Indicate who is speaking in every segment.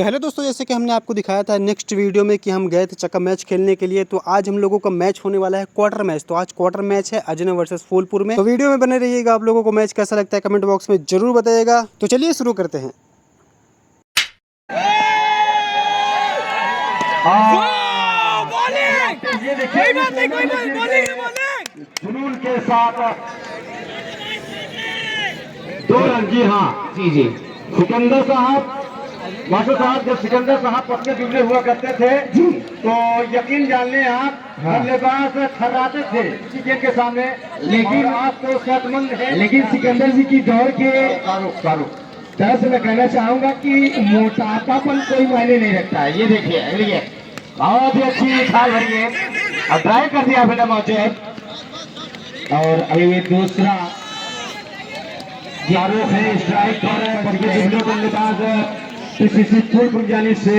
Speaker 1: तो हेलो दोस्तों, जैसे कि हमने आपको दिखाया था नेक्स्ट वीडियो में कि हम गए थे चक्का मैच खेलने के लिए। तो आज हम लोगों का मैच होने वाला है क्वार्टर मैच। तो आज क्वार्टर मैच है अजनय वर्सेस फूलपुर में। तो वीडियो में बने रहिएगा। आप लोगों को मैच कैसा लगता है कमेंट बॉक्स में जरूर बताइएगा। तो चलिए शुरू करते हैं।
Speaker 2: जुनून के साथ 2 रन। जी हाँ, जी सिकंदर साहब, मास्टर साहब, जब सिकंदर साहब पत्नी दुबले हुआ करते थे तो यकीन जान लें आप, बल्लेबाज थर्राते थे विकेट के सामने। लेकिन आप तो सेहतमंद है। लेकिन सिकंदर जी की दौड़ के तरह से मैं कहना चाहूंगा कि मोटापापन कोई मायने नहीं रखता है। ये देखिए बहुत ही अच्छी खाल भरी है और ड्राइव कर दिया बेटा मौजूद। और अभी दूसरा शाहरुख है स्ट्राइक पर बल्लेबाज पीसीसी फूलपुर जाने से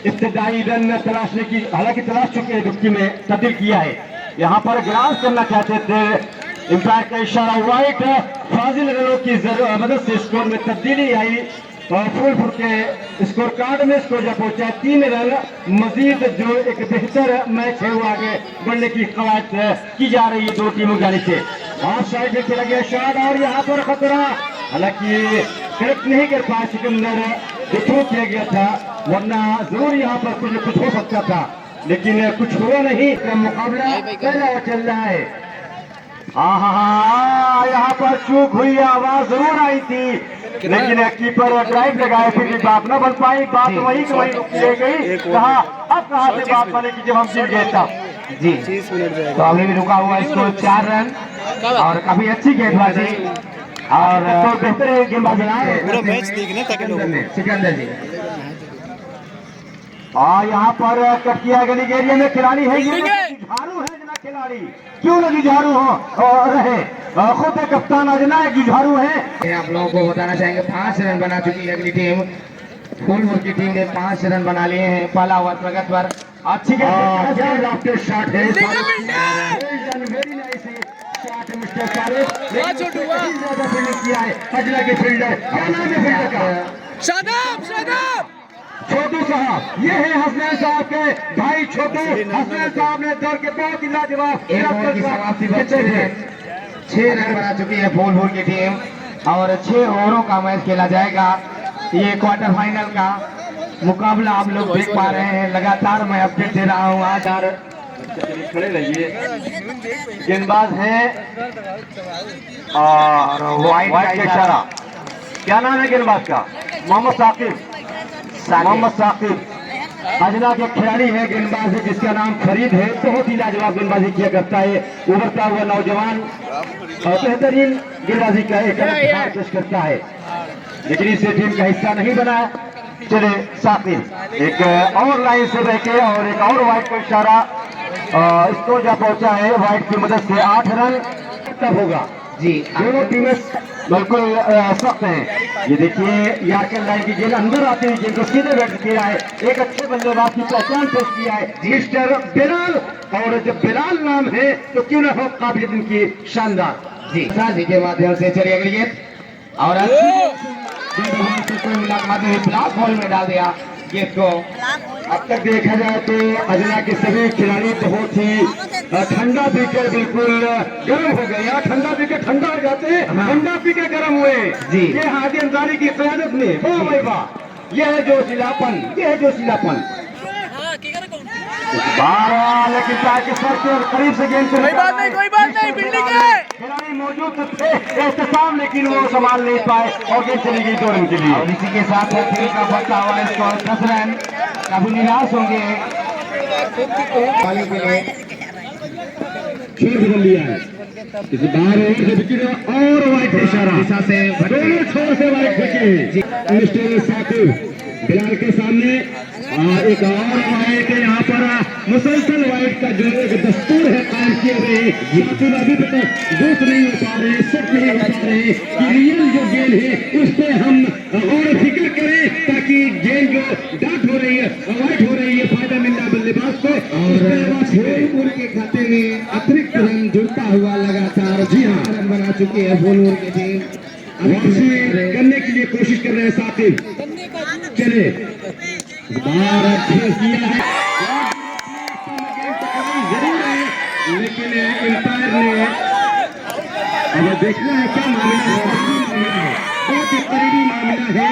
Speaker 2: इब्तदाई रन तलाशने की, हालांकि तलाश चुके हैं, दुबकी में तब्दील किया है। यहाँ पर ग्रास करना चाहते थे, इम्पैक्ट का इशारा वाइट, फाजिल रनों की मदद से स्कोर में तब्दीली आई और फूलपुर के स्कोर कार्ड में स्कोर जब पहुंचा 3 रन मजीद, जो एक बेहतर मैच है वो आगे बढ़ने की कवायद की जा रही है दो टीमों जाने से। ऑफ साइड में खेला गया शॉट और यहाँ पर खतरा, हालांकि करेक्ट नहीं कर पाया सिकंदर, जो थ्रो किया गया था, वरना जरूर यहाँ पर कुछ हो सकता था, लेकिन कुछ हुआ नहीं। मुकाबला पहला चल रहा है। यहाँ पर चूक हुई, आवाज जरूर आई थी, लेकिन कीपर ड्राइव लगाए फिर भी बात न बन पाई। बात वही की वही ले गई। कहाँ से बात बनेगी जब हम जीत गए तब। जी तो अभी भी रुका हुआ इसको 4 रन और काफी अच्छी गेंदबाजी और तो बेहतर गेंदबाजी
Speaker 1: पूरा मैच देखने तक
Speaker 2: सिकंदर जी। और यहाँ पर कट किया गली एरिया में खिलाड़ी है, ये जुझारू है जना खिलाड़ी, क्यों ना जुझारू हो रहे, खुद कप्तान अजना जुझारू है। आप लोगों को बताना चाहेंगे 5 रन बना चुकी है अगली टीम, फूलपुर की टीम ने 5 रन बना लिए हैं पहला ओवर प्रगत पर। अच्छी शॉट है, किया है अजला के फील्डर, क्या नाम है फील्डर का? शादाब छोटू साहब। ये है हसनैन साहब के भाई छोटू। हसनैन साहब ने दौड़ के बहुत ही लाजवाब 6 रन बना चुकी है फूलपुर की टीम और 6 ओवरों का मैच खेला जाएगा। ये क्वार्टर फाइनल का मुकाबला आप लोग देख पा रहे हैं। लगातार मैं अपडेट दे रहा हूँ। आज खड़े रहिए। गेंदबाज है और वाइट का इशारा, क्या नाम है गेंदबाज का? मोहम्मद साकिब अजना के खिलाड़ी है, गेंदबाज है जिसका नाम फरीद है। बहुत ही लाजवाब गेंदबाजी किया करता है, उभरता हुआ नौजवान और बेहतरीन गेंदबाजी का एक पेश करता है, लेकिन इस टीम का हिस्सा नहीं बना। चले साकिब एक और लाइन से बहके और एक और वाइट का इशारा, इसको जा पहुंचा है वाइट की मदद से। 8 रन तब होगा जी। दोनों टीमें बिल्कुल सख्त हैं। ये देखिए यार्कर लाइन की गेंद अंदर आती हुई गेंद को सीधे बैठ किया है, एक अच्छे बल्लेबाज की पहचान पेश किया है मिस्टर बिलाल। और जब बिलाल नाम है तो क्यों न हो काबिलियत इनकी शानदार। जी साजी के माध्यम से चली अगली गेंद और मुलाकात में ब्लॉक बॉल में डाल दिया गेंद को। अब तक देखा जाए तो अजना के सभी खिलाड़ी बहुत ही ठंडा पीकर बिल्कुल गर्म हो गए। यहाँ ठंडा पीकर ठंडा हो जाते हैं, ठंडा पीकर गर्म हुए जी। ये हादी अंसारी की क़यादत में वाह भाई वाह, ये है जोशीलापन, ये है जोशीलापन। लेकिन के सर के करीब से गेंद कोई बात नहीं बिल्डिंग है, खिलाड़ी मौजूद थे एहतसाम, लेकिन वो संभाल नहीं पाए और गेंद चली गई 2 रन के लिए। और इसी के साथ फिर का बढ़ता हुआ स्कोर 10 रन। काफी निराश होंगे छोड़ लिया है इस बार और वाइट इशारा से दोनों छोर से वाइट मिस्टर साकिब बिलाल के सामने एक और वाइट है। यहाँ पर मुसलसल वाइट का जो एक दस्तूर है कायम किए हुए, लेकिन अभी तक दोस्त नहीं हो पा रहे, सेट नहीं हो पा रहे कि रियल जो गेंद है उस पर हम और फिक्र करें ताकि गेंद जो डाट हो रही है, वाइट हो रही है, फायदा मिल रहा है बल्लेबाज को। और उनके खाते में अतिरिक्त रन जुड़ता हुआ लगातार जी हाँ रन बना चुकी है फूलपुर की टीम। वापसी करने के लिए कोशिश कर रहे हैं साकिब। चले जरूर है, लेकिन एम्पायर ने अब देखना है क्या मामला है। बहुत ही करीबी मामला है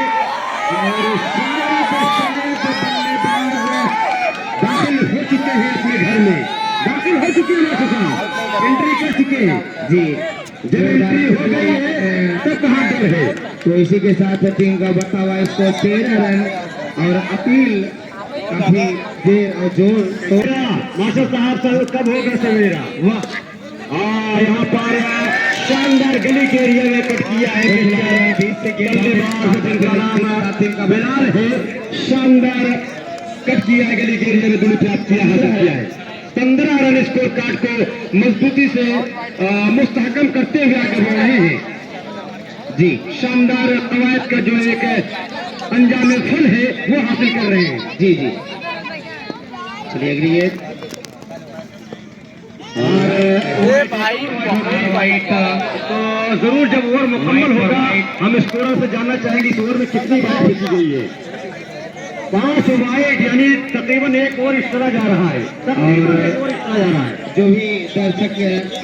Speaker 2: और दाखिल हो चुके हैं अपने घर में, दाखिल हो चुके हैं, एंट्री कर चुके हैं जी। जब एंट्री हो गई है तो कहाँ डर है।
Speaker 3: तो इसी के साथ टीम का बढ़ता हुआ स्कोर 13 रन और अपील काफी देर और जोर तो
Speaker 2: मास्टर साहब कब होगा सवेरा। वाह, यहाँ पर शानदार गली के एरिया में कट किया है, बिलाल है, शानदार कट किया है गली के एरिया में, दोनों प्राप्त किया है। 15 रन स्कोर कार्ड को मजबूती से मुस्तहकम करते हुए आगे बढ़ रहे हैं जी। शानदार कवायद का जो एक अंजाम फल है वो हासिल कर रहे हैं जी जी।
Speaker 3: चलिए अगली गेंद
Speaker 2: तो जरूर जब ओवर मुकम्मल होगा हम स्कोर से जानना चाहेंगे इस ओवर में कितनी बार फेंकी गई है। 5 वाइड यानी तकरीबन एक ओवर इस तरह जा रहा है,
Speaker 3: जो भी दर्शक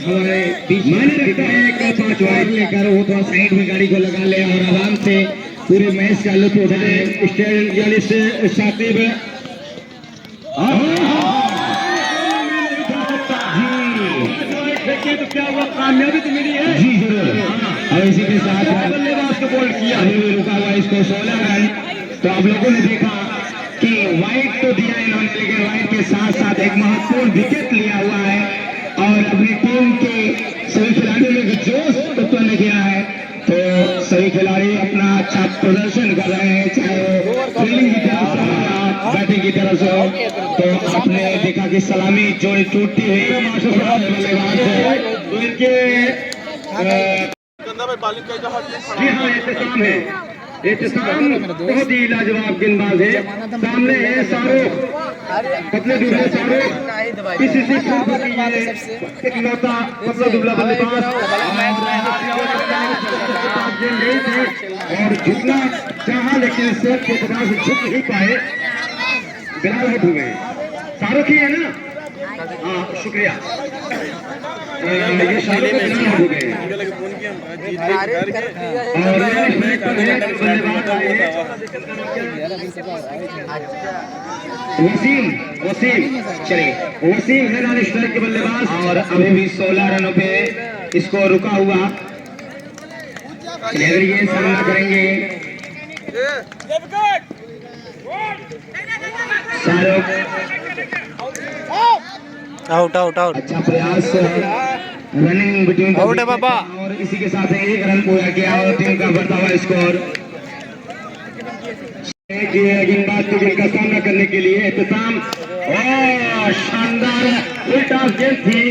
Speaker 3: हमारे बीच
Speaker 2: मैंने रखता है कि 5 वाइड
Speaker 3: लेकर वो थोड़ा साइड में गाड़ी को लगा ले और आराम से पूरे मैच का लुत्फ उठाए।
Speaker 2: स्टेडियम यानी से शाकिब तो क्या हुआ, कामयाबी तो मिली है
Speaker 3: जी जरूर। और इसी के साथ
Speaker 2: बल्लेबाज को बॉल किया है,
Speaker 3: रुका हुआ इसको 16 रन। तो आप लोगों ने देखा कि वाइड तो दिया इन्होंने, लेकिन वाइड के साथ साथ एक महत्वपूर्ण विकेट लिया हुआ है और अपनी टीम के सभी खिलाड़ियों में जोश उत्पन्न किया है। तो सभी खिलाड़ी अपना अच्छा प्रदर्शन कर रहे हैं, चाहे वो फील्डिंग की तरफ से हो या बैटिंग की तरफ से हो। तो आपने देखा कि सलामी जो टूटती हुई बल्लेबाज
Speaker 2: तो इनके जी हाँ एहतसाम है, एहतसाम बहुत ही लाजवाब गेंदबाज है। सामने है शाहरुख, पतले दुबले शाहरुख, पीसीसी इकलौता पतला दुबला बल्लेबाज और झुकना चाहा लेकिन सेट के एतबार से झुक नहीं पाए, बिलाल आउट हो गए। शाहरुख ही है ना, हाँ शुक्रिया। ये शाहरुख बिलाल हो गए वसीम चलिए वसीम है नॉन स्ट्राइक के बल्लेबाज और अभी भी 16 रनों पे इसको रुका हुआ। चलिए अगर ये सामना करेंगे शाहरुख,
Speaker 1: आउट आउट आउट।
Speaker 3: अच्छा प्रयास रनिंग बिटवीन
Speaker 1: आउट है बाबा।
Speaker 3: और इसी के साथ 1 रन पूरा किया और टीम का बढ़ता हुआ स्कोर।
Speaker 2: गेंदबाज की गेंद का सामना करने के लिए एहतसाम और शानदार उल्टा गेंद थी,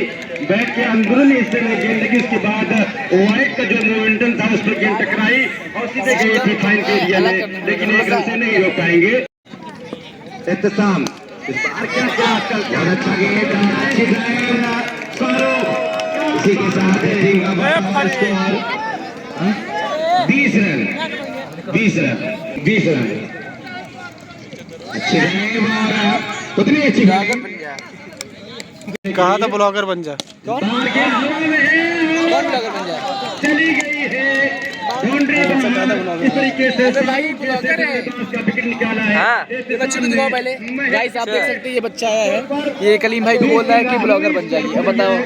Speaker 2: बैट के अंदरूनी हिस्से में गेंद लगी, उसके बाद वाइड का जो मोमेंटम था उस पर गेंद टकराई और सीधे गई थी फाइन के एरिया में, लेकिन 1 रन से नहीं रोक पाएंगे। एहतसाम इस बार क्या आजकल क्या अच्छा गेंद, अच्छी गेंद, शाहरुख,
Speaker 3: इसी के साथ टीम का बढ़ता हुआ स्कोर 20 रन। अच्छी गेंद और उतनी अच्छी गेंद।
Speaker 1: कहा था ब्लॉगर बन जा।
Speaker 2: चली गई है बाउंड्री, इस तरीके से विकेट निकाला है।
Speaker 4: ये बच्चे को दिखाओ पहले। गाइस आप देख सकते हैं ये बच्चा आया है, ये कलीम भाई को बोल रहा है कि ब्लॉगर बन जाएगी। अब बताओ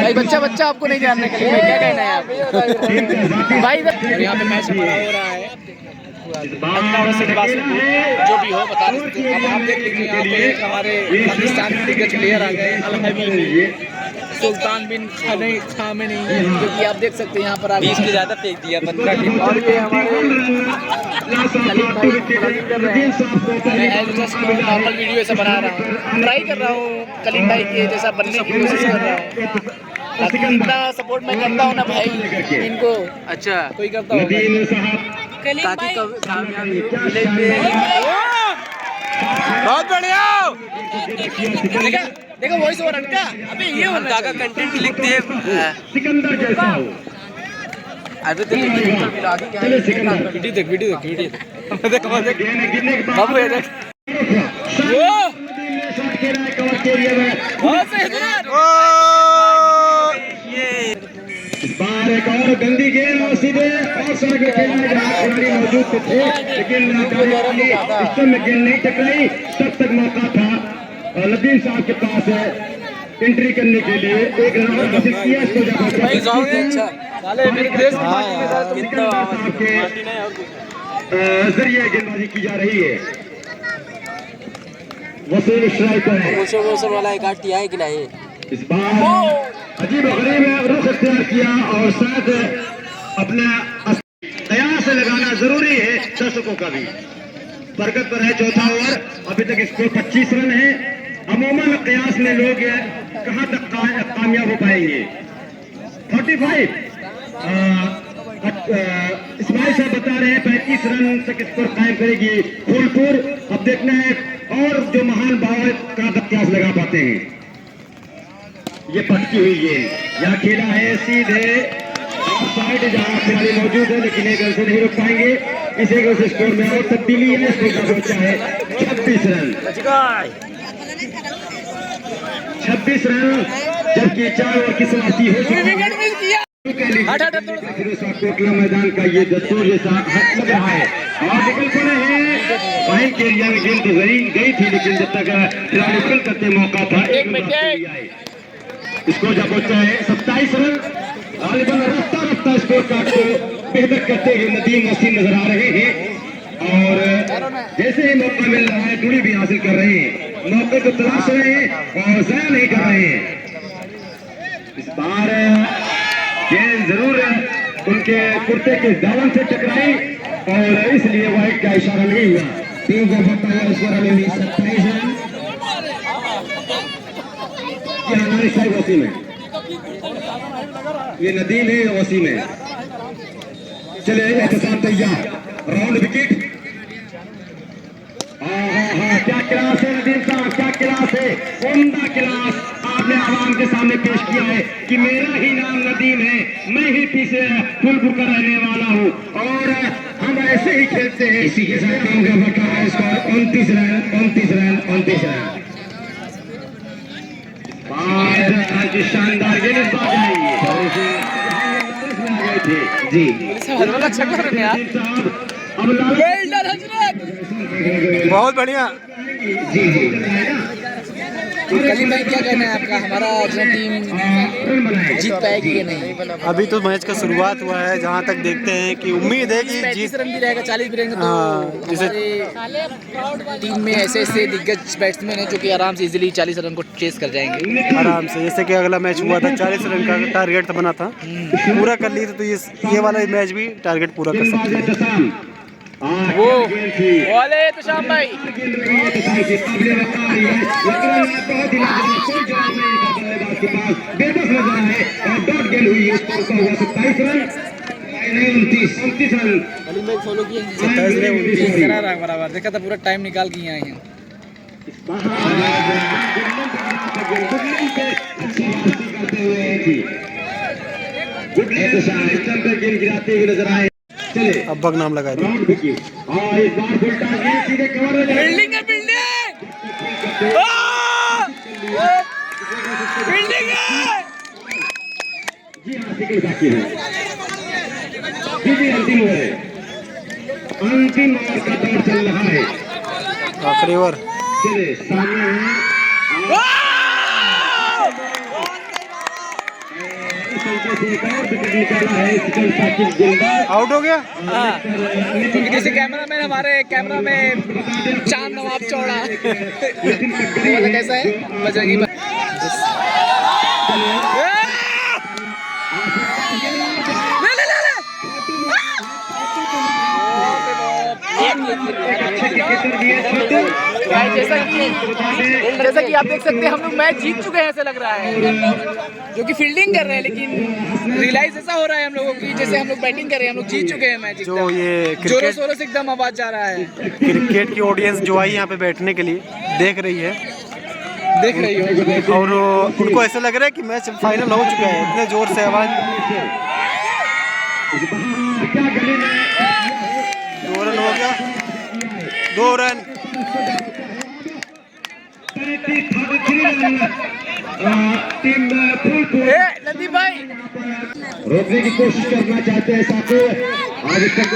Speaker 4: भाई, बच्चा आपको नहीं जानना है, कलीम भाई क्या कहना है आप भाई। और यहाँ पे मैच हमारा हो रहा है जो भी हो बता रहे। अब आप देख लीजिए यहाँ पे हमारे पाकिस्तान के दिग्गज प्लेयर आ गए, अल हबीब सुल्तान बिन खामेनी, जो कि आप देख सकते हैं यहाँ पर 20 से ज्यादा फेंक दिया 15 टीम। और ये हमारे नॉर्मल वीडियो ऐसा बना रहा हूँ, ट्राई कर रहा हूँ कलीम भाई के जैसा बनने की कोशिश कर रहा हूँ। इतना सपोर्ट मैं करता हूँ ना भाई इनको, अच्छा कोई करता होगा ताकि कामयाबी बहुत बढ़िया। देखो वॉइस ओवर हटका, अबे ये होना का कंटेंट लिखते हैं
Speaker 2: सिकंदर जैसा हो।
Speaker 4: अबे तो वीडियो देख
Speaker 3: शॉट खेला है कवर के एरिया में। इस बार एक और गंदी गेंद और सीधे और सड़क में खेला है जहाँ खिलाड़ी मौजूद थे, लेकिन स्टंप में गेंद नहीं टकराई। तब तक मौका था और नदीम साहब के पास एंट्री करने के लिए एक रन और हासिल किया। इसको जरिए गेंदबाजी की जा रही है। वसीम स्ट्राइकर है
Speaker 4: वाला एक आठ है कि नहीं।
Speaker 3: इस बार अजीब गरीब रुख इख्तियार किया और शायद अपना कयास से लगाना जरूरी है। दर्शकों का भी बरकत पर है चौथा ओवर, अभी तक स्कोर 25 रन है। अमूमन कयास में लोग कहां तक कामयाब हो पाएंगे। 45 इस्माइल साहब बता रहे हैं 35 रन तक स्कोर कायम करेगी फूलपुर। अब देखना है और जो महान भाव कहां तक कयास लगा पाते हैं। ये पटकी हुई गेंद यहाँ खेला है सीधे साइड जहाँ खिलाड़ी मौजूद है, लेकिन एक रन से नहीं रोक पाएंगे। इस एक रन से स्कोर में और तब्दीली है। स्कोर का बचा है 26 रन। 26 रन जबकि 4 ओवर की समाप्ति हो चुकी है। कोटला मैदान का ये दस्तूर जैसा हक लग रहा है और निकल पड़े हैं फाइन के एरिया में। गेंद तो गई थी, लेकिन जब तक खिलाड़ी फिल करते मौका था इसको जब पहुंचा है 27 रन। गालिबन रफ्ता रफ्ता स्कोर कार्ड को बेहतर करते हुए नदीम वसीम नजर आ रहे हैं और जैसे ही मौका मिल रहा है दूरी भी हासिल कर रहे हैं। मौके को तलाश रहे हैं और ज़ाया नहीं कर रहे हैं। इस बार गेंद जरूर उनके कुर्ते के दामन से टकराई और इसलिए वाइड का इशारा नहीं हुआ। टीम को बताया स्कोर अभी 27 रन। हमारी साइड वसीम है, ये नदीम है वसीम है। चले एहतसाब तैयार, राउंड विकेट। क्या क्लास है नदीम साहब, क्या क्लास है, उम्दा क्लास आपने आवाम के सामने पेश किया है कि मेरा ही नाम नदीम है, मैं ही पीछे फुलपुर का रहने वाला हूँ और हम ऐसे ही खेलते हैं। इसी के साथ टीम का बकाया स्कोर 29 रन 29 रन 29 रन। शानदार गेंद जी
Speaker 1: बहुत बढ़िया।
Speaker 3: जी जी
Speaker 4: कलीम भाई क्या कहना है आपका, हमारा जो टीम जीत पाएगी कि नहीं?
Speaker 1: अभी तो मैच का शुरुआत हुआ है, जहां तक देखते हैं कि उम्मीद है कि
Speaker 4: 30 रन भी रहेगा, 40 भी रहेंगे तो हमारी टीम में ऐसे ऐसे दिग्गज बैट्समैन हैं जो कि आराम से इजीली 40 रन को चेस कर जाएंगे
Speaker 1: आराम से। जैसे कि अगला मैच हुआ था 40 रन का टारगेट बना था, पूरा कर लिए तो ये वाला मैच भी टारगेट पूरा कर सकते हैं।
Speaker 4: वो वाले तो शाम भाई फॉलो किए बराबर देखा था, पूरा टाइम निकाल के आए हैं।
Speaker 3: गिराते हुए नजर आए। चले
Speaker 1: अब बग नाम लगा दिया।
Speaker 4: बिल्डिंग है बिल्डिंग है
Speaker 3: जी हाँ, सिकल बाकी है जी अंतिम ओवर, अंतिम ओवर का दौर चल रहा है।
Speaker 1: आखिरी ओवर
Speaker 3: चले सामने है
Speaker 1: आउट हो गया।
Speaker 4: क्योंकि जैसे कैमरा हमारे कैमरा में चांद नवाब चौड़ा कैसा है बजरंगी जैसा कि आप देख सकते हैं हम लोग मैच जीत चुके हैं ऐसा लग रहा है, जो कि फील्डिंग कर रहे हैं, लेकिन रियलाइज ऐसा हो रहा है हम लोगों की जैसे हम लोग बैटिंग कर रहे हैं, हम लोग जीत चुके हैं मैच।
Speaker 1: जो ये
Speaker 4: जोरों शोरों से एकदम आवाज जा रहा है।
Speaker 1: क्रिकेट की ऑडियंस जो आई यहाँ पे बैठने के लिए देख रही हो और उनको ऐसा लग रहा है कि मैच फाइनल हो चुका है, इतने जोर से आवाज। 2 रन हो गया, 2 रन।
Speaker 2: टीम फूलपुर
Speaker 4: नदीप भाई
Speaker 2: रोकने की कोशिश करना चाहते हैं साथी। आज तक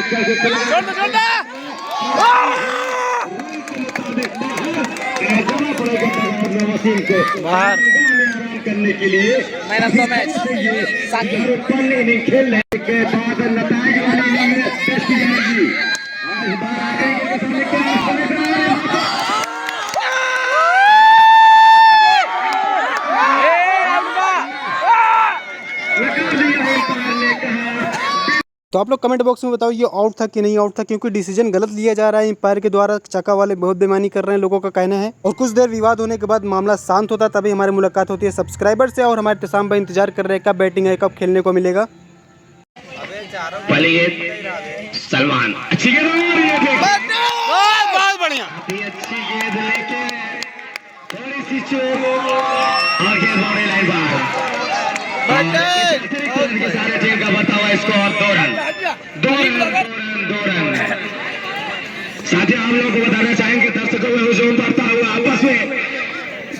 Speaker 2: वसीम को
Speaker 4: बाहर
Speaker 2: करने के लिए
Speaker 4: man of the match Shakib
Speaker 2: inning खेलने के बाद नताज वाली इनिंग पेश की जाएगी। आज बार आगे के सामने क्या
Speaker 1: तो आप लोग कमेंट बॉक्स में बताओ ये आउट था कि नहीं आउट था, क्योंकि डिसीजन गलत लिया जा रहा है एम्पायर के द्वारा। चक्का वाले बहुत बेईमानी कर रहे हैं, लोगों का कहना है। और कुछ देर विवाद होने के बाद मामला शांत होता है, तभी हमारी मुलाकात होती है सब्सक्राइबर से। और हमारे तसाम भाई इंतजार कर रहे हैं कब बैटिंग है, कब खेलने को मिलेगा।
Speaker 3: सलमान अच्छी गेंद
Speaker 4: बहुत बढ़िया
Speaker 3: अच्छी गेंद लेके थोड़ी सी चोट और गेंद बाउंड्री लाइन पर। सारे टीम का बता हुआ स्कोर 2 रन। साथियों हम लोग को बताना चाहेंगे दर्शकों में हुजूम बढ़ता हुआ आपस में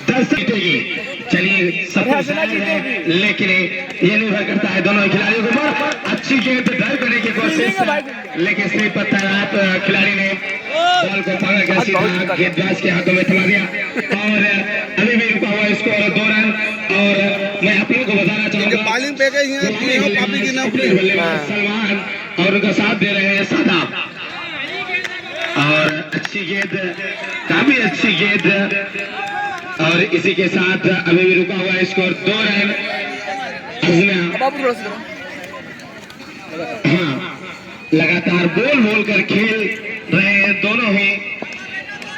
Speaker 3: दर्शक जीतेगी। चलिए सब लेकिन ये निर्भर करता है दोनों खिलाड़ियों के ऊपर। अच्छी गेंद ड्राइव करने की कोशिश लेकिन स्लिप पर तैनात खिलाड़ी ने बॉल को पकड़ कर सीधा गेंदबाज के हाथों में थमा दिया और अभी भी रुका हुआ स्कोर 2 रन। और मैं आप लोगों को बताना चाहूंगा
Speaker 5: बॉलिंग पे गई है
Speaker 3: सलमान और उनका साथ दे रहे हैं सादाब। और अच्छी गेंद काफी अच्छी गेंद और इसी के साथ अभी भी रुका हुआ स्कोर 2 रन। हाँ लगातार बोल कर खेल रहे हैं दोनों ही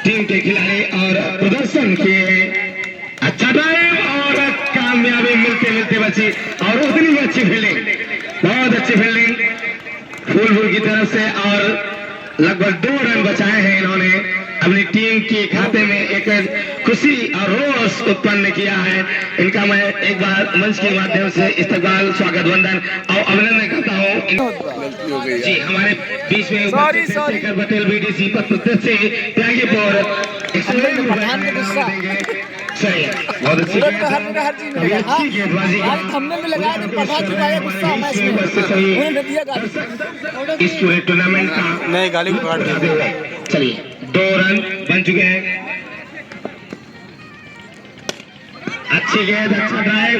Speaker 3: टीम के खिलाड़ी और प्रदर्शन किए हैं। अच्छा ड्राइव और कामयाबी मिलते मिलते बची और उतनी ही अच्छी फील्डिंग, बहुत अच्छी फील्डिंग फूलपुर की तरफ से। और लगभग 2 रन बचाए हैं इन्होंने, अपनी टीम के खाते में एक खुशी और रोष उत्पन्न किया है। इनका मैं एक बार मंच के माध्यम से इस्तकबाल, स्वागत, वंदन और अभिनंदन करता हूँ। जी हमारे बीच में शेखर पटेल बीडीसी पद प्रत्यक्ष से त्यागीपुर सही है, बहुत अच्छी गेंदबाजी इस पूरे टूर्नामेंट का
Speaker 1: नहीं गाली को काट
Speaker 3: करते हुए। चलिए 2 रन बन चुके हैं। अच्छी गेंद, अच्छा ड्राइव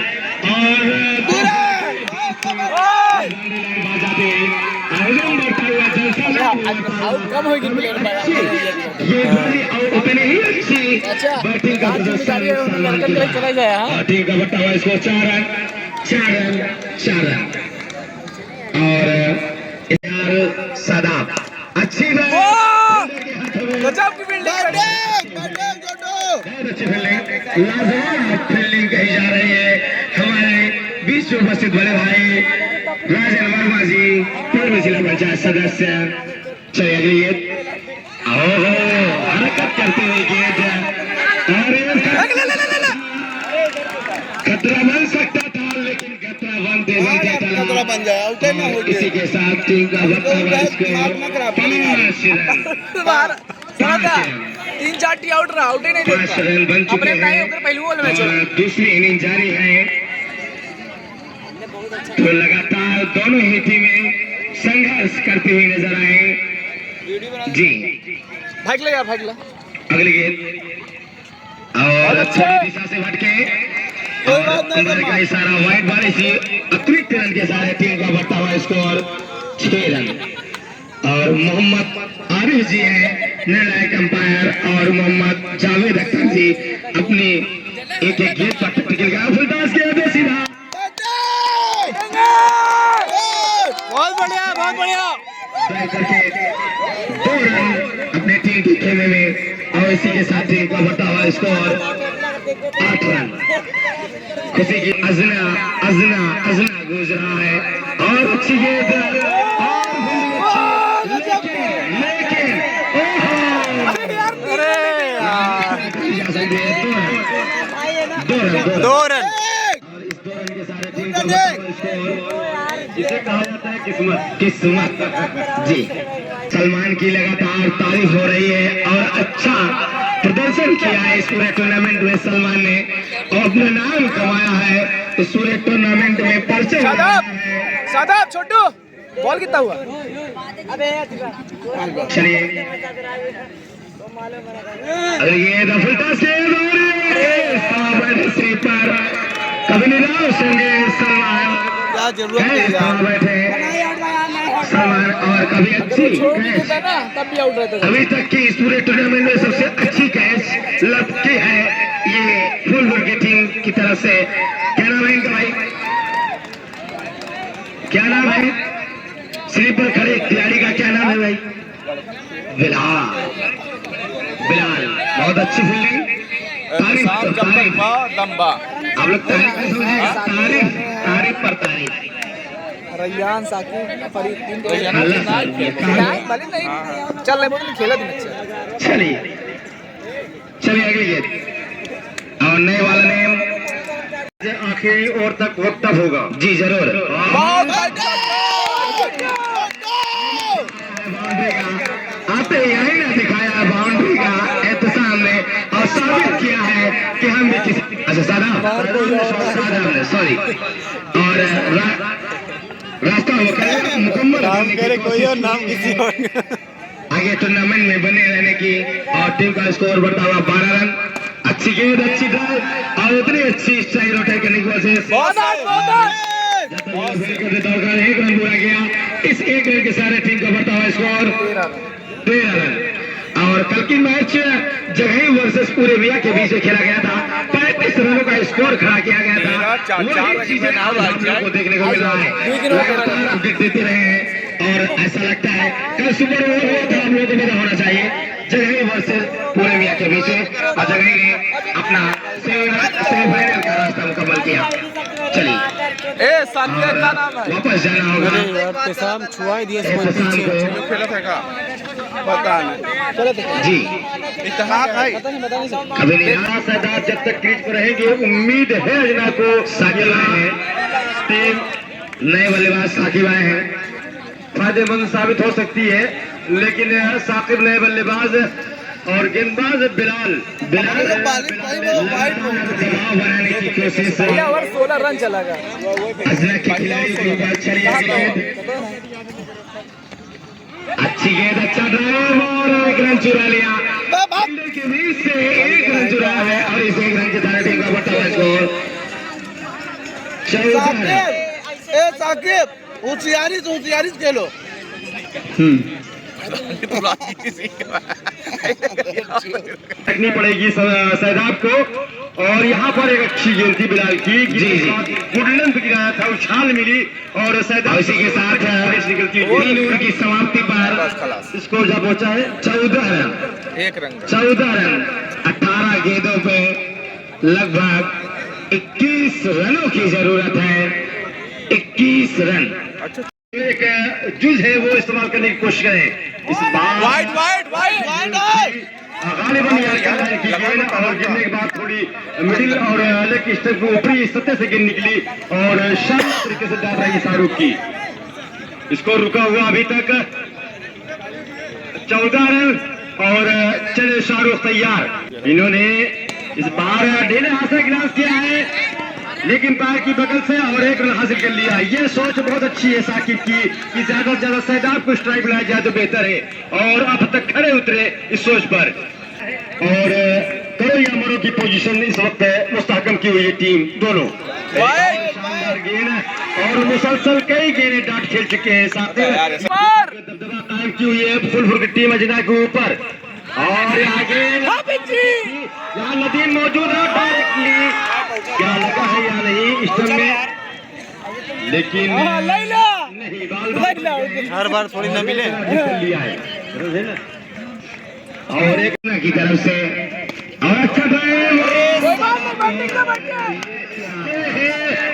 Speaker 3: और
Speaker 4: कम होगी
Speaker 3: उतनी ही अच्छी बैटिंग का
Speaker 4: चला जाए।
Speaker 3: टीम का बट्टा हुआ इसको 4 रन 4 रन 4 रन। और सादाब अच्छी
Speaker 4: गजब की फील्डिंग,
Speaker 3: बहुत अच्छी फील्डिंग, लाजवाब फील्डिंग कही जा रही है हमारे बीच में उपस्थित बड़े भाई राजन वर्मा जी, पूर्व जिला पंचायत सदस्य। चलिए अगली गेंद, हरकत करते हुए गेंद खतरा बन सकता था लेकिन खतरा बन जाए। इसी के साथ टीम का
Speaker 4: तीन चार टी आउट रहा, आउट ही नहीं
Speaker 3: 5 रन बन चुके हैं। दूसरी इनिंग जारी है तो लगातार दोनों ही टीमें संघर्ष करती हुई नजर आए। जी
Speaker 4: भाग ले यार, भाग ले।
Speaker 3: अगली गेंद और अच्छी दिशा से भटके अंदर का इशारा वाइड बारी से अतिरिक्त रन के साथ टीम का बढ़ता हुआ स्कोर 6 रन। और मोहम्मद आरिफ जी हैं निर्णायक अंपायर और मोहम्मद जावेद अख्तर जी अपनी एक गेंद पर टिकल गया, फुलटास किया दे सीधा।
Speaker 4: बहुत बढ़िया, बहुत बढ़िया।
Speaker 3: करके 2 रन अपने टीम के खेमे में और इसी के साथ टीम का बढ़ता हुआ स्कोर 8 रन। खुशी की अजना अजना अजना गूंज रहा है और अच्छी गेंद लेकिन
Speaker 1: 2 रन
Speaker 3: और इस 2 रन के सारे टीम का स्कोर जिसे कहा जाता है किस्मत। जी सलमान की लगातार तारीफ हो रही है और अच्छा प्रदर्शन किया है इस पूरे टूर्नामेंट में सलमान ने और अपना नाम कमाया है इस पूरे टूर्नामेंट में परिचय।
Speaker 4: शादाब छोटू बॉल कितना हुआ?
Speaker 3: चलिए अरे ये दफलता से पर कभी निराश होंगे सलमान,
Speaker 1: क्या जरूरत
Speaker 3: बैठे सलमान और कभी अच्छी कैच
Speaker 4: ना तब भी आउट रहता था।
Speaker 3: अभी तक की इस पूरे टूर्नामेंट में सबसे अच्छी कैच लगती है ये फुलपुर की टीम की तरफ से। क्या नाम है इनका भाई, क्या नाम है? स्लीपर खड़े खिलाड़ी का क्या नाम है भाई? बिलाल। बिलाल बहुत अच्छी फील्डिंग, तारीफ आप लोग तारीफ तारीफ पर तारीफ।
Speaker 4: रैयान साकिब फरीद नहीं चल रहे बोल खेला दिन अच्छा।
Speaker 3: चलिए चलिए अगली गेंद और नए वाला नेम आखिरी ओवर तक वक्त तक होगा। जी जरूर। आते यही ना दिखाया बाउंड्री का एहतसाम ने और साबित किया है कि हम भी किसी अच्छा सादा ने सॉरी और रास्ता मुकम्मल
Speaker 1: कोई और नाम किसी और
Speaker 3: आगे टूर्नामेंट में बने रहने की और टीम का स्कोर बढ़ता हुआ 12 रन। अच्छी गेंद, अच्छी ड्राइव और उतनी अच्छी स्ट्राइक रोटेट करने की वजह से दौड़कर 1 रन पूरा गया। इस 1 रन के सारे टीम का बढ़ता हुआ स्कोर 13 रन। और कल की मैच जगही वर्सेस पूरे मियां के बीच में खेला गया था। 35 रनों का स्कोर खड़ा किया गया था। वही चीजें को देखने को मिल रहा है, अपडेट देते रहे हैं और ऐसा लगता है कल सुपर ओवर हुआ था, हम लोगों को पता होना चाहिए जगही वर्सेस पूरे मियां के बीच में और जगही ने अपना सेमीफाइनल का रास्ता मुकम्मल किया। चलिए वापस जाना होगा
Speaker 1: छुआ दिया
Speaker 3: जी। अभी निराश सैदाब जब तक क्रीज पर रहेंगे उम्मीद है अजना को साकिब आए हैं, टीम नए बल्लेबाज साकिब आए हैं, फायदेमंद साबित हो सकती है। लेकिन साकिब नए बल्लेबाज और गेंदबाज बिलाल दबाव बनाने की कोशिश
Speaker 4: 16 रन चला गया।
Speaker 3: अजना के खिलाड़ी के ऊपर अच्छी गेंद, अच्छा ड्राइव और 1 रन चुरा लिया। फील्डर के बीच से 1 रन चुरा है और इस 1 रन के साथ टीम का बढ़ता हुआ स्कोर 14।
Speaker 4: साकिब होशियारी खेलो।
Speaker 3: रखनी पड़ेगी सैदाब को। और यहाँ पर एक अच्छी गेंद थी बिलाल की, गुडलेंथ गिराया था, उछाल मिली और सैदाब इसी के साथ निकलती 3 ओवर की समाप्ति पर स्कोर जब पहुंचा है 14 रन। 14 रन 18 गेंदों पे लगभग 21 रनों की जरूरत है। 21 रन एक जुज है वो इस्तेमाल करने की कोशिश करें इस बार। गालिबन और गिरने के बाद थोड़ी मिडिल और लेग स्टंप को ऊपरी सतह से गिर निकली और शानदार तरीके से डाल रही है शाहरुख की। स्कोर रुका हुआ अभी तक 14 रन और चले शाहरुख तैयार। इन्होंने इस बार डेले हासिल गिलास किया है लेकिन पैर की बगल से और 1 रन हासिल कर लिया। ये सोच बहुत अच्छी है साकिब की कि ज्यादा से ज्यादा सैदाब को स्ट्राइक लाया जाए तो बेहतर है और अब तक खड़े उतरे इस सोच पर। और करो या मरो की पोजीशन इस वक्त मुस्तहकम की हुई है टीम दोनों। शानदार गेंद और मुसलसल कई गेंदें डाट खेल चुके हैं साथ दबदबा कायम की हुई है फुलपुर की टीम अजना के ऊपर। और आगे यहाँ नदीम मौजूद है, डायरेक्टली क्या लगा है या नहीं स्टंप में, लेकिन नहीं बाल
Speaker 1: हर बार थोड़ी ना मिले
Speaker 3: लिया है और एक की तरफ से और अच्छा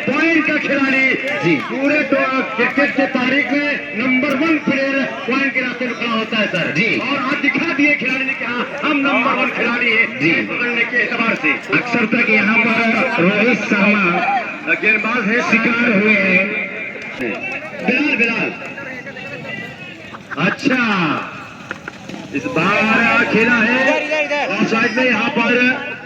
Speaker 3: पॉइंट का खिलाड़ी जी पूरे क्रिकेट के तारीख में नंबर 1 प्लेयर पॉइंट के रास्ते में खड़ा होता है सर जी। और आज दिखा दिए खिलाड़ी ने कहा हम नंबर 1 खिलाड़ी है जी पकड़ने के एतबार से। अक्सर तक यहाँ पर रोहित शर्मा गेंदबाज है शिकार हुए हैं। बिलाल अच्छा इस बार खेला है
Speaker 2: ऑफ साइड में यहाँ पर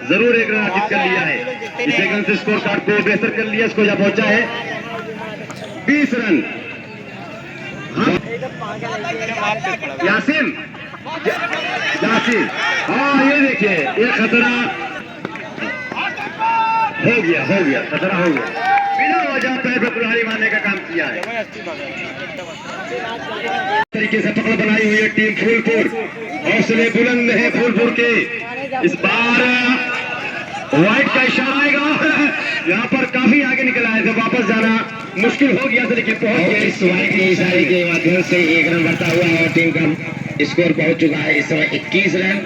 Speaker 2: जरूर एक रन अर्जित कर लिया है। इस एक रन से स्कोर कार्ड को बेहतर कर लिया। इसको जब पहुंचा है 20 रन। यासिन यासिन, हाँ ये देखिए, ये खतरा हो गया, खतरा हो गया। बिना वजह पैर पे कुल्हाड़ी मारने का काम किया है। तरीके से पकड़ बनाई हुई है टीम फूलपुर। हौसले बुलंद है फूलपुर के। इस बार व्हाइट का इशारा आएगा। यहाँ पर काफी आगे निकल आए थे, वापस जाना मुश्किल हो गया था, लेकिन पहुंच गए।
Speaker 3: इस व्हाइट के इशारे के माध्यम से एक रन बढ़ता हुआ और टीम का स्कोर पहुंच चुका है इस समय 21 रन।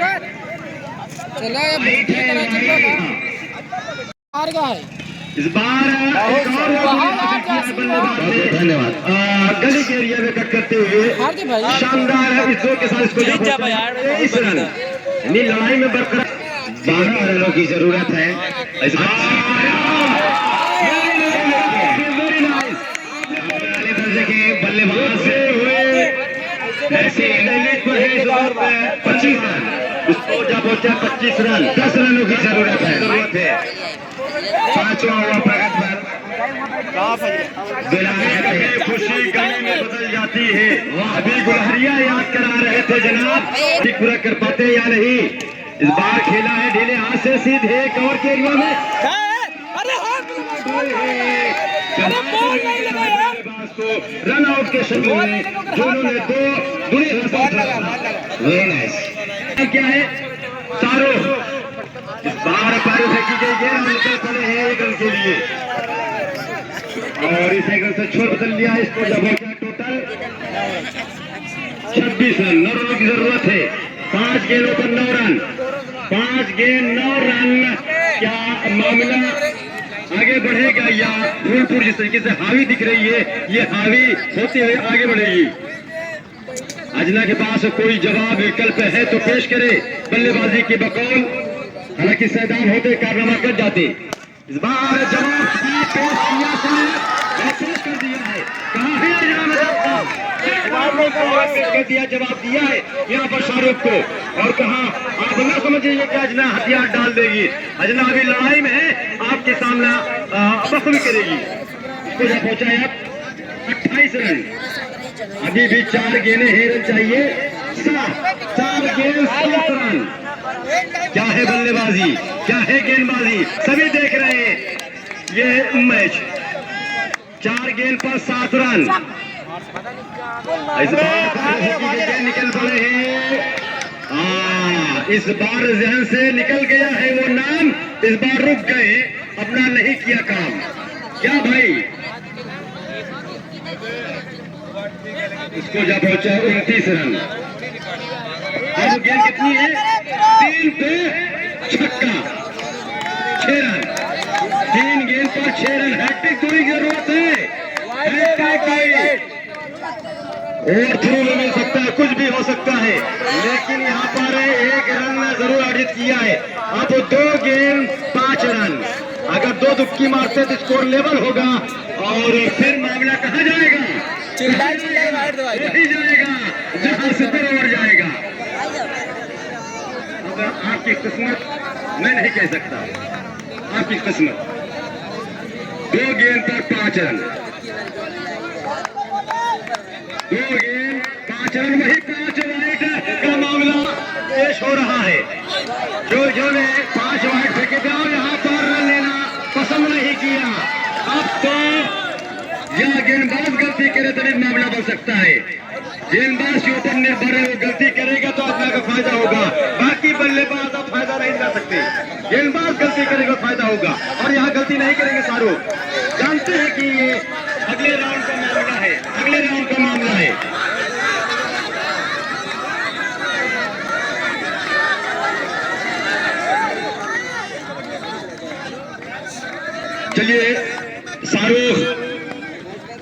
Speaker 2: इस बार
Speaker 3: धन्यवाद।
Speaker 2: गली के एरिया में कट करते हुए शानदार है। इस दो के साथ इसको 23 रन, यानी लड़ाई में बरकरार
Speaker 3: 12 रनों की जरूरत है।
Speaker 2: इस
Speaker 3: दर्जे के बल्लेबाज से हुए ऐसे
Speaker 2: 25 रन, इसको जब पहुंचा 25 रन,
Speaker 3: 10 रनों की जरूरत है। पांचवा हुआ प्रगत पर
Speaker 2: खुशी गली में बदल जाती है। अभी गुलहरिया याद करा रहे थे जनाब, ठीक पूरा कर पाते या नहीं। इस बार खेला है ढीले हाथ से सीधे कवर के एरिया में। रन आउट के शब्दों में जिन्होंने दो दुनिया क्या है शाहरुख। इस बार पैर फेंकी गई गेंद निकल पड़े हैं एक रन के लिए, और इस एक रन से छोड़ बदल लिया। इसको जब हो गया टोटल 26 रन। 9 रनों की जरूरत है। 5 गेंदों पर 9 रन, 5 गेंद 9 रन। क्या मामला आगे बढ़ेगा या फूलपुर जिस तरीके से हावी दिख रही है, ये हावी होते हुए आगे बढ़ेगी? अजना के पास कोई जवाब विकल्प है तो पेश करे बल्लेबाजी के बकौल, हालांकि सैदान होते कारनामा कर जाते। इस बार जवाब पेश किया पेश कर दिया है। कहाँ है कर दिया, जवाब दिया है यहाँ पर शाहरुख को। और कहा आप न समझिए कि अजना हथियार डाल देगी। अजना अभी लड़ाई में है, आपके सामना बख्त भी करेगी। इसको जब पहुंचा है 28 रन, अभी भी 4 गेंदें हैं, रन चाहिए 4 गेंद 7 रन। क्या है बल्लेबाजी, क्या है गेंदबाजी, सभी देख रहे हैं ये मैच। 4 गेंद पर 7 रन। इस बार निकल पड़े हैं। इस बार जहन से निकल गया है वो नाम। इस बार रुक गए, अपना नहीं किया काम। क्या भाई, इसको जब पहुंचा 29 रन। अब गेंद कितनी है? 3 पे छक्का, 6 रन। 3 गेंद पर 6 रन। हैट्रिक की जरूरत है। और थ्रू में मिल सकता है, कुछ भी हो सकता है, लेकिन यहाँ पर 1 रन जरूर अर्जित किया है। अब 2 गेंद 5 रन। अगर 2 दुक्की मारते तो स्कोर लेवल होगा, और फिर मामला कहाँ जाएगा? वही जाएगा जहाँ 70 ओवर जाएगा। अब आपकी किस्मत मैं नहीं कह सकता, आपकी किस्मत। 2 गेंद पर 5 रन, 2 गेंद 5 रन, वही 5 वाइट का मामला पेश हो रहा है। जो ने 5 वाइट फेंके थे और यहाँ पर रन लेना पसंद नहीं किया। अब तो यह गेंदबाज गलती करे तो मामला बन सकता है। गेंदबाज के ऊपर निर्भर है, वो गलती करेगा तो अपना का फायदा होगा, बाकी बल्लेबाज आप फायदा नहीं ला सकते। गेंदबाज गलती करेगा फायदा होगा, और यहाँ गलती नहीं करेंगे शाहरुख। जानते हैं कि ये अगले राउंड का मामला है, अगले राउंड का मामला है। चलिए शाहरुख,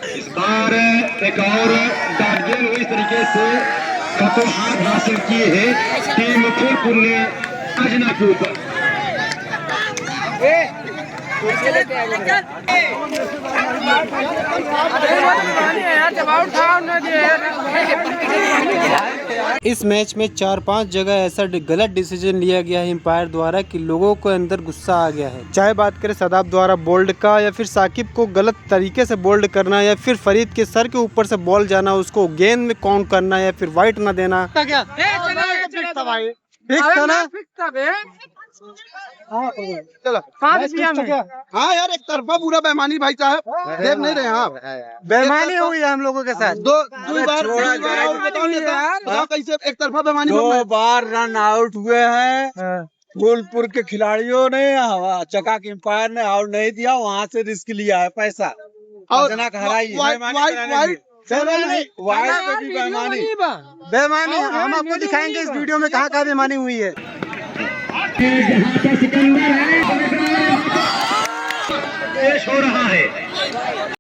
Speaker 2: इस बार एक और डार्जिन इस तरीके से हाथ हासिल किए हैं टीम फूलपुर ने अजना के ऊपर।
Speaker 4: कुर्सी लेते हैं।
Speaker 1: इस मैच में 4-5 जगह ऐसा गलत डिसीजन लिया गया है एम्पायर द्वारा कि लोगों को अंदर गुस्सा आ गया है। चाहे बात करें सदाब द्वारा बोल्ड का, या फिर साकिब को गलत तरीके से बोल्ड करना, या फिर फरीद के सर के ऊपर से बॉल जाना, उसको गेंद में काउंट करना, या फिर वाइट ना देना। क्या चलो हाँ यार, एक तरफा पूरा बेईमानी भाई साहब, देख नहीं रहे हाँ, बेईमानी हुई है हम लोगों के साथ। दो बार बताओ कैसे एक तरफा बेईमानी।
Speaker 5: 2 बार रन आउट हुए हैं फूलपुर के खिलाड़ियों ने, चका के एम्पायर ने आउट नहीं दिया, वहाँ से रिस्क लिया है पैसा
Speaker 1: और
Speaker 5: हराई
Speaker 1: बेईमानी हम आपको दिखाएंगे इस वीडियो में कहाँ बेईमानी हुई है।
Speaker 2: जहाँ पे सिकंदर है पेश हो रहा है।